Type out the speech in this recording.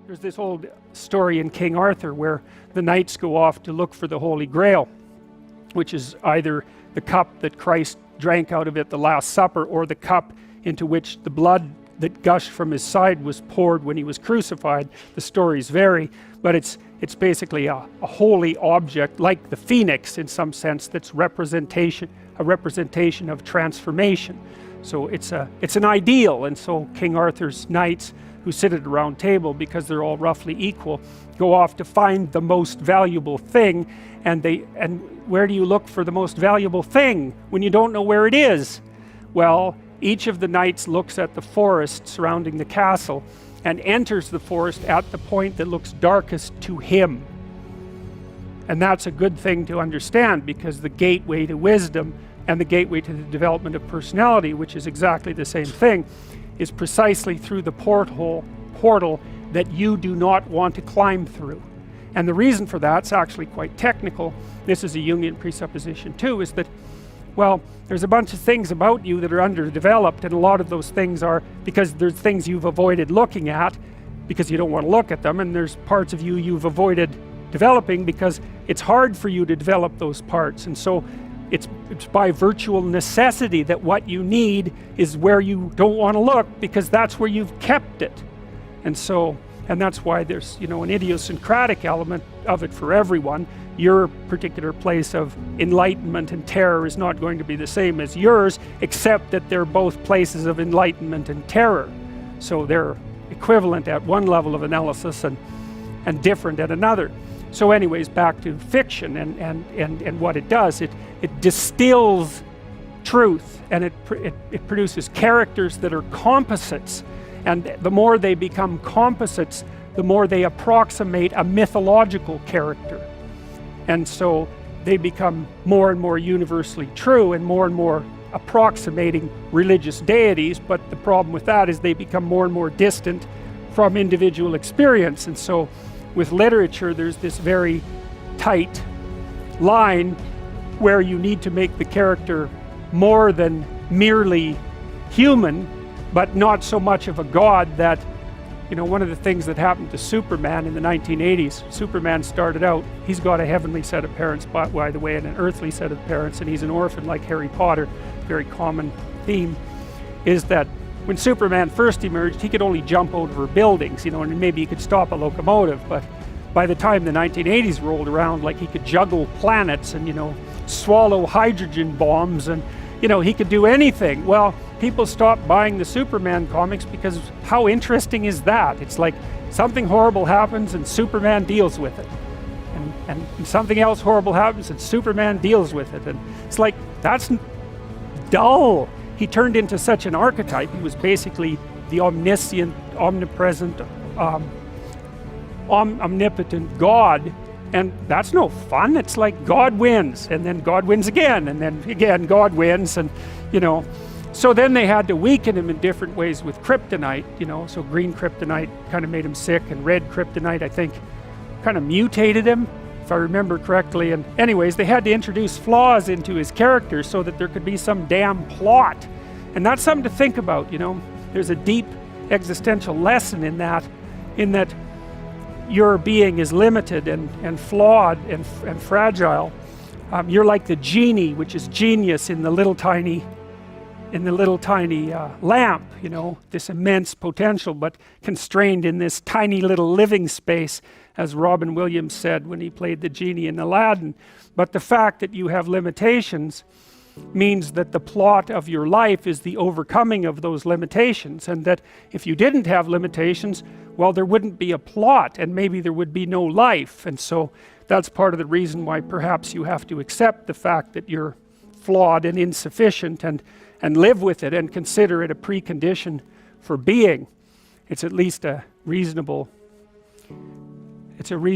There's this old story in King Arthur where the knights go off to look for the Holy Grail, which is either the cup that Christ drank out of at the Last Supper, or the cup into which the blood that gushed from his side was poured when he was crucified. The stories vary, but it's basically a holy object, like the phoenix in some sense, that's a representation of transformation. So it's an ideal, and so King Arthur's knights, who sit at a round table because they're all roughly equal, go off to find the most valuable thing. And where do you look for the most valuable thing when you don't know where it is? Well, each of the knights looks at the forest surrounding the castle and enters the forest at the point that looks darkest to him. And that's a good thing to understand, because the gateway to wisdom and the gateway to the development of personality, which is exactly the same thing, is precisely through the portal that you do not want to climb through. And the reason for that's actually quite technical. This is a Jungian presupposition too, is that, well, there's a bunch of things about you that are underdeveloped, and a lot of those things are because there's things you've avoided looking at because you don't want to look at them, and there's parts of you you've avoided developing because it's hard for you to develop those parts. And so it's by virtual necessity that what you need is where you don't want to look, because that's where you've kept it. And that's why there's, an idiosyncratic element of it for everyone. Your particular place of enlightenment and terror is not going to be the same as yours, except that they're both places of enlightenment and terror. So they're equivalent at one level of analysis and different at another. So anyways, back to fiction and what it does. It distills truth, and it produces characters that are composites. And the more they become composites, the more they approximate a mythological character. And so they become more and more universally true and more approximating religious deities. But the problem with that is they become more and more distant from individual experience. And so with literature, there's this very tight line where you need to make the character more than merely human, but not so much of a god that, one of the things that happened to Superman in the 1980s, Superman started out, he's got a heavenly set of parents, by the way, and an earthly set of parents, and he's an orphan like Harry Potter. Very common theme is that when Superman first emerged, he could only jump over buildings, and maybe he could stop a locomotive, but by the time the 1980s rolled around, like, he could juggle planets and, swallow hydrogen bombs, and, he could do anything. Well, people stopped buying the Superman comics because how interesting is that? It's like something horrible happens and Superman deals with it. And something else horrible happens and Superman deals with it. And it's like, that's dull. He turned into such an archetype. He was basically the omniscient, omnipresent, omnipotent God. And that's no fun. It's like God wins, and then God wins again, and then again God wins, and so then they had to weaken him in different ways with kryptonite, so green kryptonite kind of made him sick, and red kryptonite, I think, kind of mutated him, if I remember correctly. And anyways, they had to introduce flaws into his character so that there could be some damn plot. And that's something to think about. There's a deep existential lesson in that your being is limited and flawed and fragile. You're like the genie, which is genius in the little tiny lamp, this immense potential, but constrained in this tiny little living space, as Robin Williams said when he played the genie in Aladdin. But the fact that you have limitations means that the plot of your life is the overcoming of those limitations, and that if you didn't have limitations, well, there wouldn't be a plot, and maybe there would be no life. And so that's part of the reason why perhaps you have to accept the fact that you're flawed and insufficient, and live with it and consider it a precondition for being. It's at least a reasonable idea.